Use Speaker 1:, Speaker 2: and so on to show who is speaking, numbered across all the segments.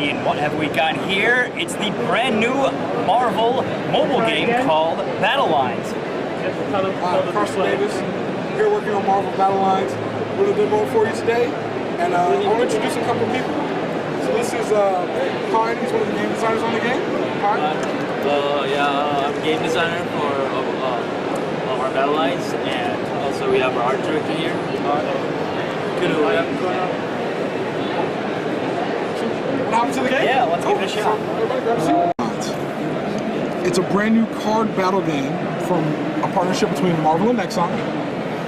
Speaker 1: everybody, and what have we got here? It's the brand new Marvel mobile game called Battle Lines.
Speaker 2: Carson Davis, here working on Marvel Battle Lines. We're going to demo it for you today, and I want to introduce a couple of people. So this is Pine, he's one of the game designers on the game. Pine?
Speaker 3: I'm game designer for our Battle Lines, and also we have our art director here. Good to have you going on.
Speaker 2: What happened to the game?
Speaker 1: Yeah, let's give it a shot.
Speaker 2: Everybody grab a seat. It's a brand new card battle game from a partnership between Marvel and Nexon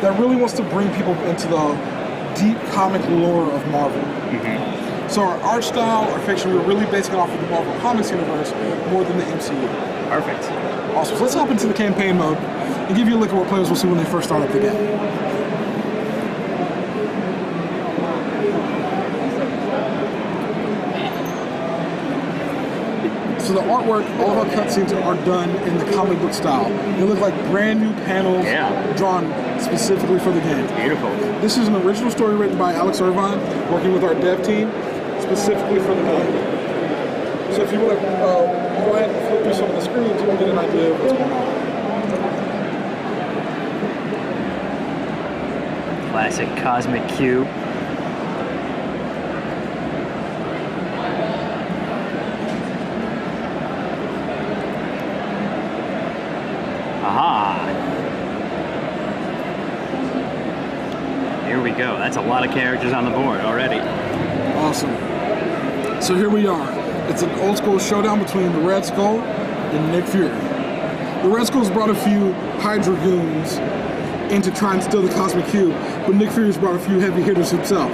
Speaker 2: that really wants to bring people into the deep comic lore of Marvel. So our art style, our fiction, we're really basing it off of the Marvel Comics universe more than the MCU.
Speaker 1: Perfect.
Speaker 2: Awesome. So let's hop into the campaign mode and give you a look at what players will see when they first start up the game. So the artwork, all of our cutscenes are done in the comic book style. They look like brand new panels drawn specifically for the game.
Speaker 1: Beautiful.
Speaker 2: This is an original story written by Alex Irvine, working with our dev team, specifically for the game. So if you want to go ahead and flip through some of the screens, you can get an idea of what's going on.
Speaker 1: Classic Cosmic Cube. Aha! Here we go. That's a lot of characters on the board already.
Speaker 2: Awesome. So here we are. It's an old school showdown between the Red Skull and Nick Fury. The Red Skull's brought a few Hydra goons in to try and steal the Cosmic Cube, but Nick Fury's brought a few heavy hitters himself.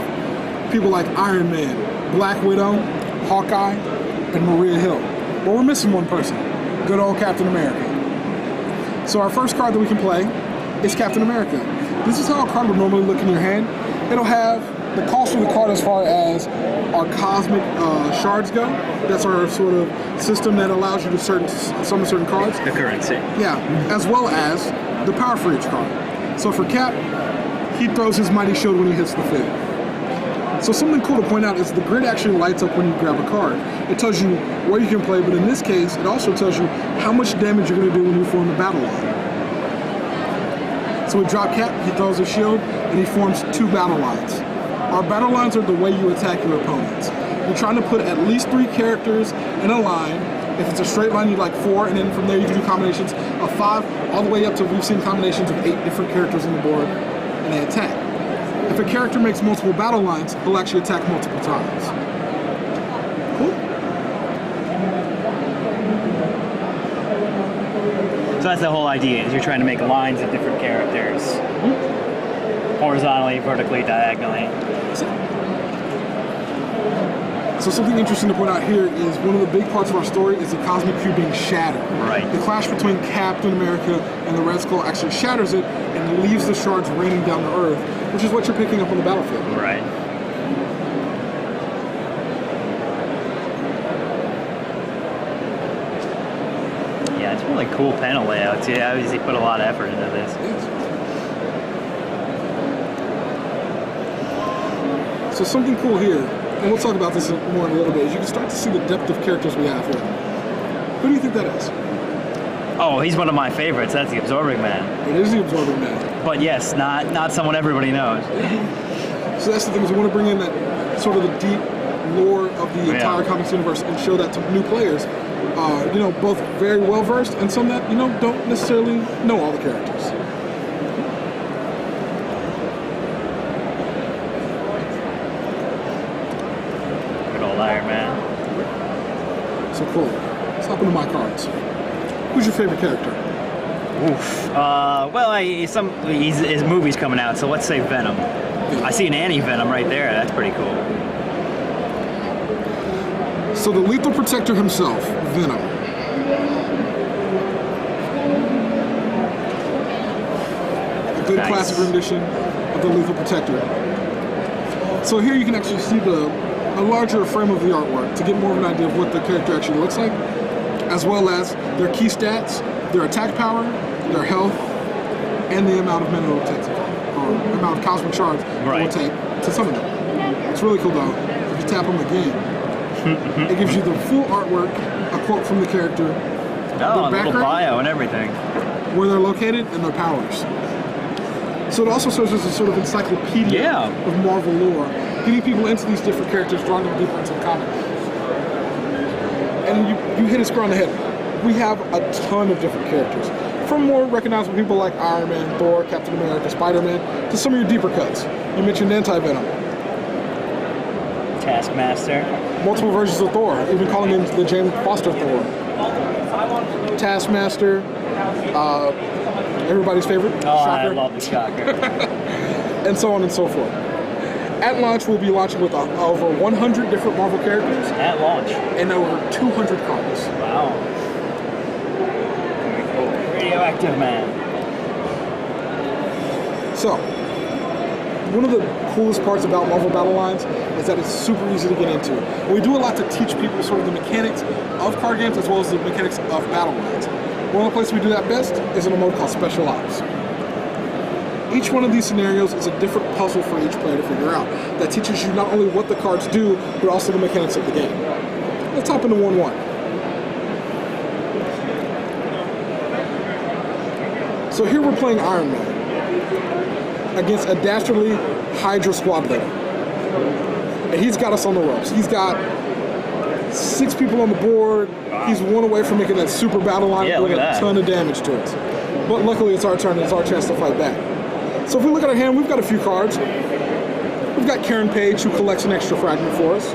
Speaker 2: People like Iron Man, Black Widow, Hawkeye, and Maria Hill. But we're missing one person. Good old Captain America. So our first card that we can play is Captain America. This is how a card would normally look in your hand. It'll have the cost of the card as far as our cosmic shards go. That's our sort of system that allows you to summon certain cards.
Speaker 1: The currency.
Speaker 2: Yeah, as well as the power for each card. So for Cap, he throws his mighty shield when he hits the field. So something cool to point out is the grid actually lights up when you grab a card. It tells you where you can play, but in this case, it also tells you how much damage you're going to do when you form a battle line. So we drop Cap, he throws his shield, and he forms two battle lines. Our battle lines are the way you attack your opponents. You're trying to put at least 3 characters in a line. If it's a straight line, you'd like 4, and then from there you can do combinations of 5, all the way up to, we've seen combinations of 8 different characters on the board, and they attack. If a character makes multiple battle lines, he'll actually attack multiple times. Cool.
Speaker 1: So that's the whole idea, is you're trying to make lines of different characters. Horizontally, vertically, diagonally.
Speaker 2: So something interesting to point out here is one of the big parts of our story is the Cosmic Cube being shattered.
Speaker 1: Right.
Speaker 2: The clash between Captain America and the Red Skull actually shatters it and leaves the shards raining down to Earth, which is what you're picking up on the battlefield.
Speaker 1: Right. Yeah, it's really cool panel layouts. Yeah, obviously put a lot of effort into this.
Speaker 2: So something cool here, and we'll talk about this more in a little bit, is you can start to see the depth of characters we have here. Who do you think that is?
Speaker 1: Oh, he's one of my favorites. That's the Absorbing Man.
Speaker 2: It is the Absorbing Man.
Speaker 1: But yes, not someone everybody knows.
Speaker 2: So that's the thing, is we want to bring in that sort of the deep lore of the entire comics universe and show that to new players. You know, both very well versed and some that, you know, don't necessarily know all the characters.
Speaker 1: Good old Iron Man.
Speaker 2: So cool. Let's hop into my cards. Who's your favorite character?
Speaker 1: Oof. Well, his movie's coming out, so let's say Venom. I see an anti-Venom right there. That's pretty cool.
Speaker 2: So the Lethal Protector himself, Venom. A good classic rendition of the Lethal Protector. So here you can actually see a larger frame of the artwork to get more of an idea of what the character actually looks like, as well as their key stats, their attack power, their health, and the amount of mana it will take, or amount of cosmic shards it will take to summon them. It's really cool though. If you tap them again, It gives you the full artwork, a quote from the character,
Speaker 1: Oh, a little
Speaker 2: background?
Speaker 1: bio and everything.
Speaker 2: where they're located, and their powers. So it also serves as a sort of encyclopedia
Speaker 1: Yeah.
Speaker 2: of Marvel lore, getting people into these different characters, drawing them deeper into the comic. And you hit it square on the head. We have a ton of different characters. From more recognizable people like Iron Man, Thor, Captain America, Spider-Man, to some of your deeper cuts. You mentioned Anti-Venom.
Speaker 1: Taskmaster.
Speaker 2: Multiple versions of Thor, even calling him the James Foster Thor. Taskmaster, everybody's favorite,
Speaker 1: Oh, I
Speaker 2: Shocker,
Speaker 1: love the Shocker.
Speaker 2: and so on and so forth. At launch, we'll be launching with over 100 different Marvel characters
Speaker 1: At launch.
Speaker 2: and over 200 cards.
Speaker 1: Wow. Very cool. Radioactive Man.
Speaker 2: So, one of the coolest parts about Marvel Battle Lines is that it's super easy to get into. And we do a lot to teach people sort of the mechanics of card games as well as the mechanics of Battle Lines. One of the places we do that best is in a mode called Special Ops. Each one of these scenarios is a different puzzle for each player to figure out that teaches you not only what the cards do, but also the mechanics of the game. Let's hop into 1-1. So here we're playing Iron Man against a dastardly Hydra squad leader. And he's got us on the ropes. He's got 6 people on the board. He's 1 away from making that super battle line
Speaker 1: Yeah,
Speaker 2: and doing
Speaker 1: look
Speaker 2: a
Speaker 1: at that.
Speaker 2: ton of damage to us. But luckily it's our turn and it's our chance to fight back. So if we look at our hand, we've got a few cards. We've got Karen Page, who collects an extra fragment for us.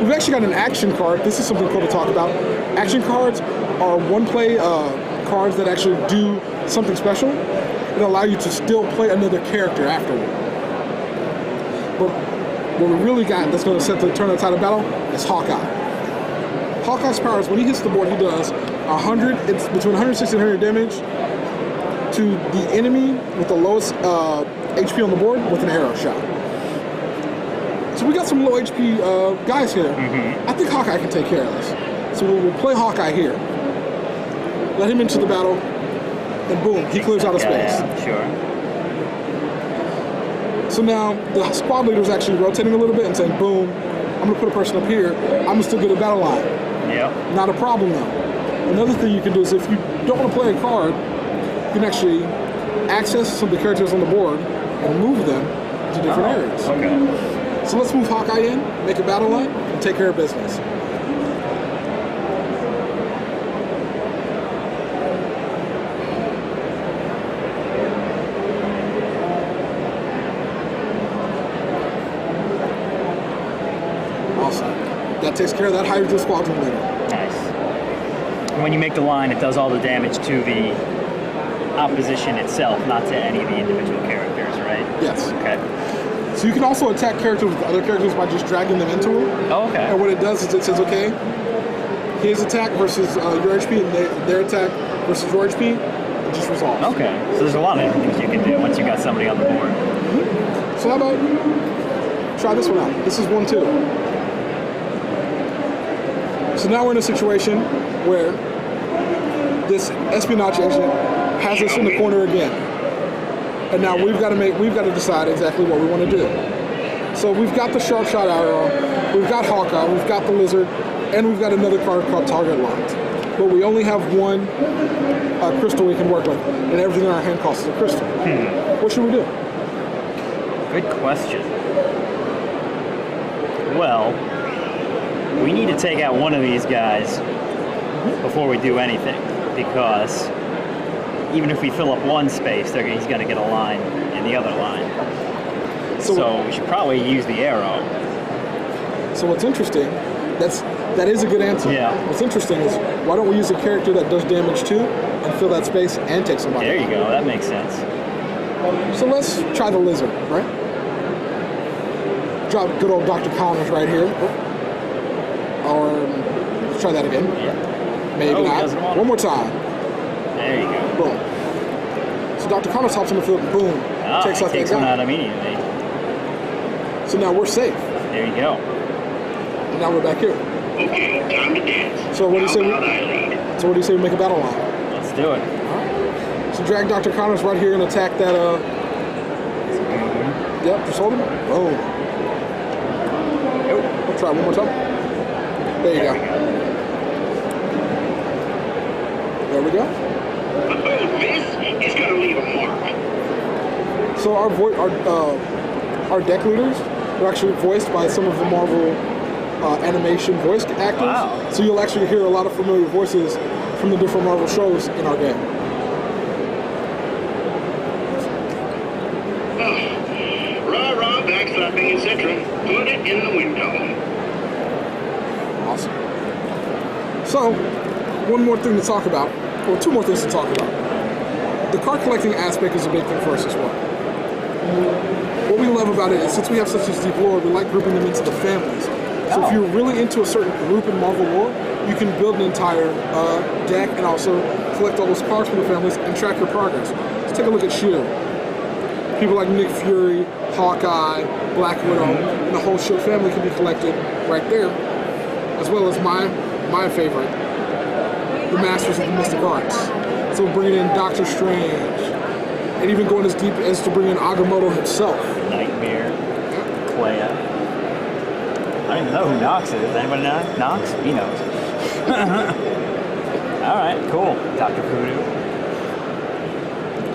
Speaker 2: We've actually got an action card. This is something cool to talk about. Action cards are one-play cards that actually do something special and allow you to still play another character afterward. But what we really got that's going to set the turn of the tide of battle is Hawkeye. Hawkeye's powers, when he hits the board, he does 100, it's between 160 and 100 damage to the enemy with the lowest HP on the board with an arrow shot. So we got some low HP guys here. I think Hawkeye can take care of this. So we'll play Hawkeye here. Let him into the battle, and boom, he clears out of space.
Speaker 1: Yeah, sure.
Speaker 2: So now the squad leader is actually rotating a little bit and saying, boom, I'm gonna put a person up here. I'm gonna still get a battle line.
Speaker 1: Yep.
Speaker 2: Not a problem though. Another thing you can do is if you don't want to play a card, you can actually access some of the characters on the board and move them to different areas.
Speaker 1: Okay.
Speaker 2: So let's move Hawkeye in, make a battle line, and take care of business. Awesome. That takes care of that Hydra squadron leader.
Speaker 1: Nice. And when you make the line, it does all the damage to the opposition itself, not to any of the individual characters, right?
Speaker 2: Yes.
Speaker 1: Okay.
Speaker 2: So you can also attack characters with other characters by just dragging them into them.
Speaker 1: Oh, okay.
Speaker 2: And what it does is it says, okay, his attack versus your HP and their attack versus your HP, it just resolves.
Speaker 1: Okay. So there's a lot of different things you can do once you got somebody on the board.
Speaker 2: So how about try this one out? This is 1-2. So now we're in a situation where this espionage agent has us in the corner again. And now we've got to decide exactly what we want to do. So we've got the sharp shot arrow, we've got Hawkeye, we've got the lizard, and we've got another card called Target Locked. But we only have one crystal we can work with, and everything in our hand costs us a crystal. What should we do?
Speaker 1: Good question. Well, we need to take out one of these guys before we do anything, because even if we fill up one space, he's going to get a line in the other line. So we should probably use the arrow.
Speaker 2: So what's interesting, that is a good answer.
Speaker 1: Yeah.
Speaker 2: What's interesting is, why don't we use a character that does damage too, and fill that space and take somebody
Speaker 1: There you
Speaker 2: out?
Speaker 1: go. That makes sense.
Speaker 2: So let's try the lizard, right? Drop good old Dr. Connors right here. Or let's try that again.
Speaker 1: Yeah.
Speaker 2: Maybe
Speaker 1: Oh, he
Speaker 2: not.
Speaker 1: doesn't want
Speaker 2: One
Speaker 1: it.
Speaker 2: more time.
Speaker 1: There you go.
Speaker 2: Boom. So Dr. Connors hops in the field, boom, takes
Speaker 1: He
Speaker 2: out
Speaker 1: takes
Speaker 2: that
Speaker 1: one
Speaker 2: guy.
Speaker 1: out immediately.
Speaker 2: So now we're safe.
Speaker 1: There you go.
Speaker 2: And now we're back here.
Speaker 4: Okay, time to dance.
Speaker 2: So what do you say?
Speaker 4: How about I lead?
Speaker 2: So what do you say we make a battle line?
Speaker 1: Let's do it.
Speaker 2: So drag Dr. Connors right here and attack that. Yep, just hold him. Boom. We'll try one more time. There you go. There we go.
Speaker 4: Oh, this is going to leave a mark.
Speaker 2: So our deck leaders are actually voiced by some of the Marvel animation voice actors.
Speaker 1: Wow.
Speaker 2: So you'll actually hear a lot of familiar voices from the different Marvel shows in our game.
Speaker 4: Rah-rah, backslapping, etc. Put it in the window.
Speaker 2: Awesome. So, one more thing to talk about, or two more things to talk about. The card collecting aspect is a big thing for us as well. What we love about it is since we have such a deep lore, we like grouping them into the families. So if you're really into a certain group in Marvel lore, you can build an entire deck and also collect all those cards from the families and track your progress. Let's take a look at S.H.I.E.L.D. People like Nick Fury, Hawkeye, Black Widow, and the whole S.H.I.E.L.D. family can be collected right there, as well as my favorite, the Masters of the Mystic Arts. So bringing in Doctor Strange, and even going as deep as to bring in Agamotto himself.
Speaker 1: Nightmare, Clea. I don't even know who Nox is. Anybody know Nox? He knows. All right, cool. Dr. Voodoo.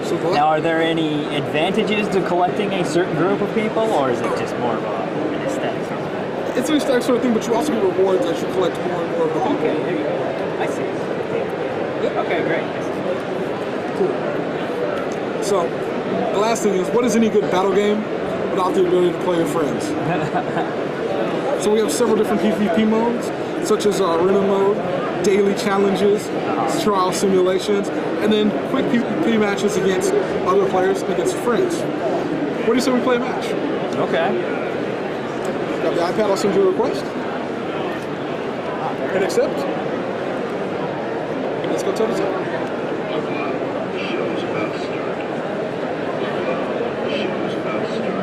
Speaker 2: So
Speaker 1: Now, are there any advantages to collecting a certain group of people, or is it just more of an aesthetic sort of thing?
Speaker 2: it's an aesthetic sort of thing, but you also get rewards as you collect more and more of the people.
Speaker 1: Okay, there you go. I see. Okay, great.
Speaker 2: Cool. So, the last thing is, what is any good battle game without the ability to play with friends? So we have several different PvP modes, such as arena mode, daily challenges, trial simulations, and then quick PvP matches against other players and against friends. What do you say we play a match?
Speaker 1: Okay.
Speaker 2: Got the iPad, I'll send you a request. Hit accept. Let's go toe to toe.
Speaker 4: Show's about to start. Show's about to start.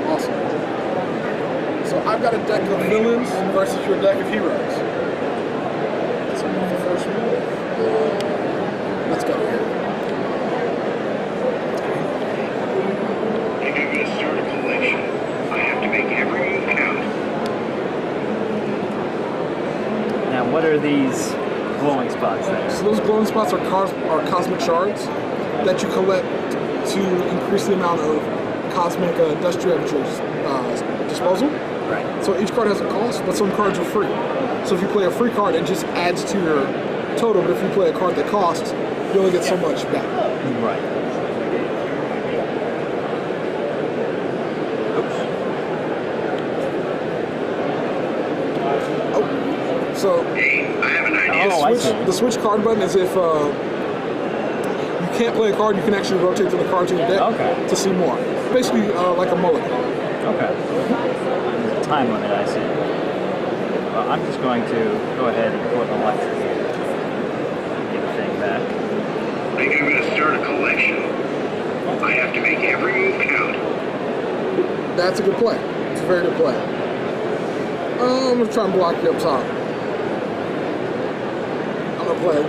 Speaker 2: Awesome. So I've got a deck of villains versus your deck of heroes. So the first move. Let's go here.
Speaker 4: Think I'm gonna start a collection. I have to make every move count.
Speaker 1: Now, what are these glowing spots there?
Speaker 2: So those glowing spots are cosmic shards that you collect to increase the amount of cosmic dust you have at your disposal.
Speaker 1: Right.
Speaker 2: So each card has a cost, but some cards are free. So if you play a free card, it just adds to your total, but if you play a card that costs, you only get so much back.
Speaker 1: Right.
Speaker 2: So
Speaker 4: Hey, I have an idea.
Speaker 1: Oh, I see.
Speaker 2: the switch card button is if you can't play a card, you can actually rotate to the cards in your deck
Speaker 1: Okay.
Speaker 2: to see more. Basically like a mulligan.
Speaker 1: Okay. There's a time limit, I see. Well, I'm just going to go ahead and put an electric here. Get the thing back.
Speaker 4: Think I'm gonna start a collection. I have to make every move count.
Speaker 2: That's a good play. It's a very good play. I'm gonna try and block you up top. I'm gonna play.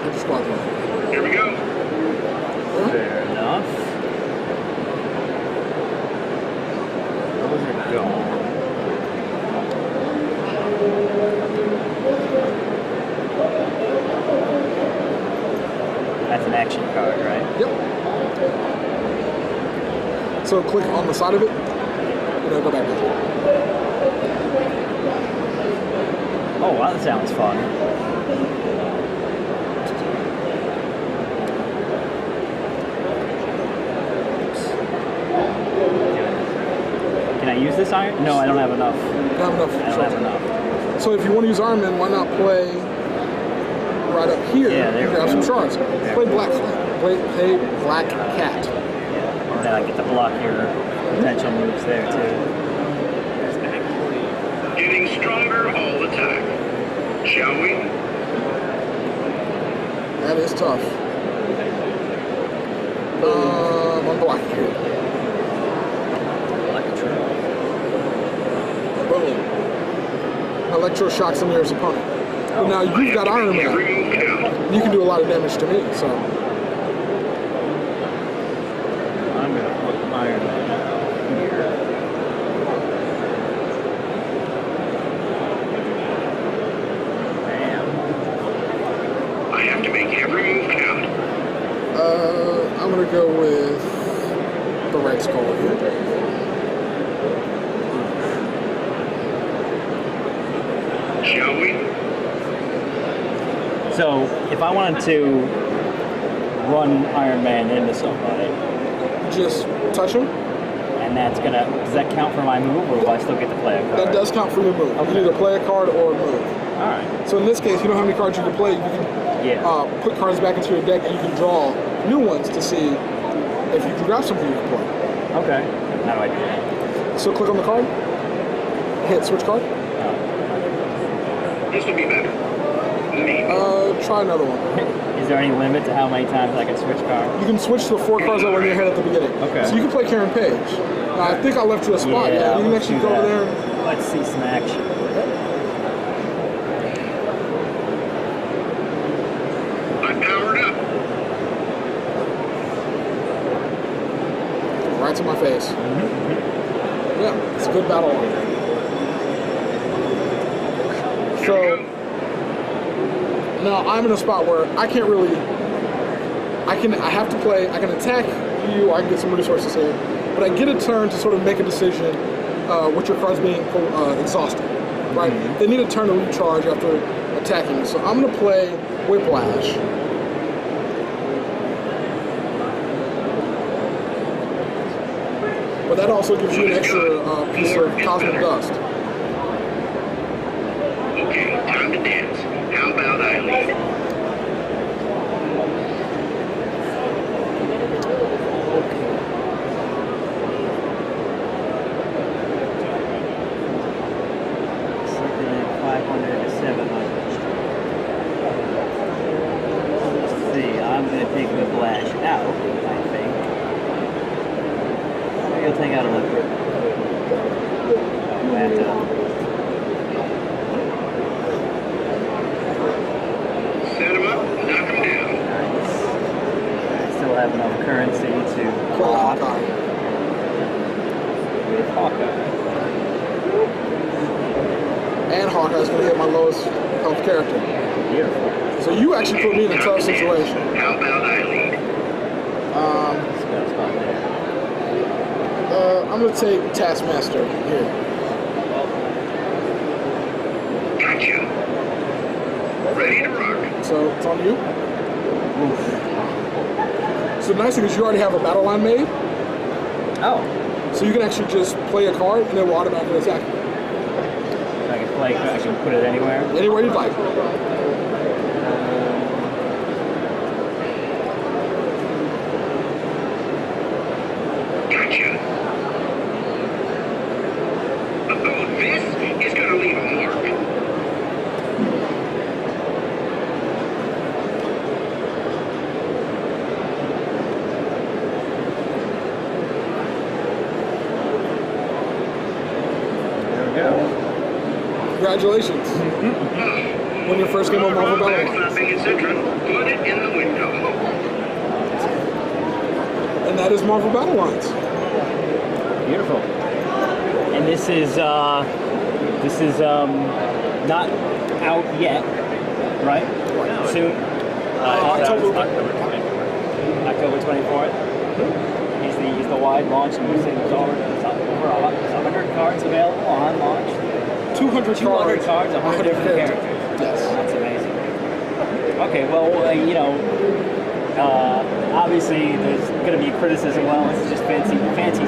Speaker 2: Good squad play.
Speaker 4: Here we go.
Speaker 1: Fair enough. Where was it going? That's an action card, right?
Speaker 2: Yep. So click on the side of it, and it'll go back down.
Speaker 1: Oh, wow, that sounds fun. Can I use this iron? No, I don't have enough.
Speaker 2: You don't have enough.
Speaker 1: I don't have enough.
Speaker 2: So if you want to use Iron Man, why not play right up here?
Speaker 1: Yeah, there
Speaker 2: and
Speaker 1: we
Speaker 2: grab
Speaker 1: go.
Speaker 2: some shards. Play Black play Black Cat.
Speaker 1: Yeah. And then I get to block your potential moves there, too.
Speaker 4: Getting stronger all the time. Shall we?
Speaker 2: That is tough. I'm blocking here. Boom. Electroshocks the nearest opponent. But now
Speaker 4: I
Speaker 2: you've
Speaker 4: have
Speaker 2: got
Speaker 4: to
Speaker 2: Iron
Speaker 4: make every
Speaker 2: Man.
Speaker 4: move count.
Speaker 2: You can do a lot of damage to me, so.
Speaker 1: I'm going to put Iron Man out here.
Speaker 2: Skull here.
Speaker 4: Shall we?
Speaker 1: So if I wanted to run Iron Man into somebody,
Speaker 2: Just touch him.
Speaker 1: and does that count for my move, or will I still get to play a card?
Speaker 2: That does count for your move. You
Speaker 1: Okay.
Speaker 2: can either play a card or move.
Speaker 1: All right.
Speaker 2: So in this case, you know how many cards you can play. You can
Speaker 1: Yeah.
Speaker 2: put cards back into your deck, and you can draw new ones to see if you can grab something you can play.
Speaker 1: Okay. How do I do that?
Speaker 2: So click on the card, hit switch card.
Speaker 4: This will be better. Maybe.
Speaker 2: Try another one.
Speaker 1: Is there any limit to how many times I can switch cards?
Speaker 2: You can switch to the 4 cards that were in your hand at the beginning.
Speaker 1: Okay.
Speaker 2: So you can play Karen Page. Now, I think I left you a spot. Yeah, you can
Speaker 1: let's
Speaker 2: actually
Speaker 1: do
Speaker 2: go over
Speaker 1: that.
Speaker 2: there. And,
Speaker 1: Let's see some action.
Speaker 4: I'm powered up.
Speaker 2: right to my face. Yeah, it's a good battle line. So now I'm in a spot where I can't really. I have to play. I can attack you. I can get some resources here, but I get a turn to sort of make a decision with your cards being exhausted. Right? They need a turn to recharge after attacking me. So I'm gonna play Whiplash. But that also gives you an extra piece of Cosmic Dust.
Speaker 4: Okay, time to dance. How about I lead?
Speaker 1: Something like 500 to 700. Let's see, I'm going to take Whiplash out, I think. Maybe I'll take out a liquid. I have to.
Speaker 4: Set him up, knock him down.
Speaker 1: I still have enough currency to
Speaker 2: Play
Speaker 1: block
Speaker 2: Hawkeye.
Speaker 1: with Hawkeye.
Speaker 2: And Hawkeye's gonna hit my lowest health character.
Speaker 1: Beautiful.
Speaker 2: So you actually put me in a
Speaker 4: Time
Speaker 2: tough
Speaker 4: to dance.
Speaker 2: situation.
Speaker 4: How about I lead?
Speaker 1: This guy's not there.
Speaker 2: I'm gonna take Taskmaster here.
Speaker 4: Gotcha. Ready to rock.
Speaker 2: So it's on you.
Speaker 1: Oof.
Speaker 2: So the nice thing is you already have a battle line made,
Speaker 1: Oh.
Speaker 2: so you can actually just play a card and it will automatically attack you.
Speaker 1: I can put it anywhere.
Speaker 2: Anywhere you'd like.
Speaker 4: Gotcha. Oh, this is gonna leave a mark.
Speaker 1: There we go.
Speaker 2: Congratulations. When your first game of Marvel Battle
Speaker 4: Back
Speaker 2: Lines.
Speaker 4: on Big Citron, put it in the window.
Speaker 2: And that is Marvel Battle Lines.
Speaker 1: Beautiful. And this is not out yet, right? Soon.
Speaker 2: October.
Speaker 1: October 24th. Is the wide launch, and you say there's over 100 cards available on launch.
Speaker 2: 200
Speaker 1: 200 cards, 100 different characters.
Speaker 2: Yes.
Speaker 1: That's amazing. Okay, well, obviously there's going to be criticism. Well, this is just fancy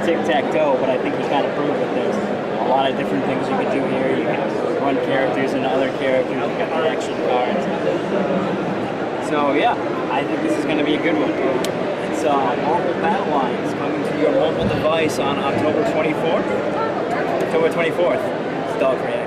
Speaker 1: tic-tac-toe, but I think you kind of proved that there's a lot of different things you can do here. You can run characters and other characters. You got the action cards. So yeah, I think this is going to be a good one. It's Marvel Battle Lines coming to your mobile device on October 24th. October 24th. It's Dog Reaction.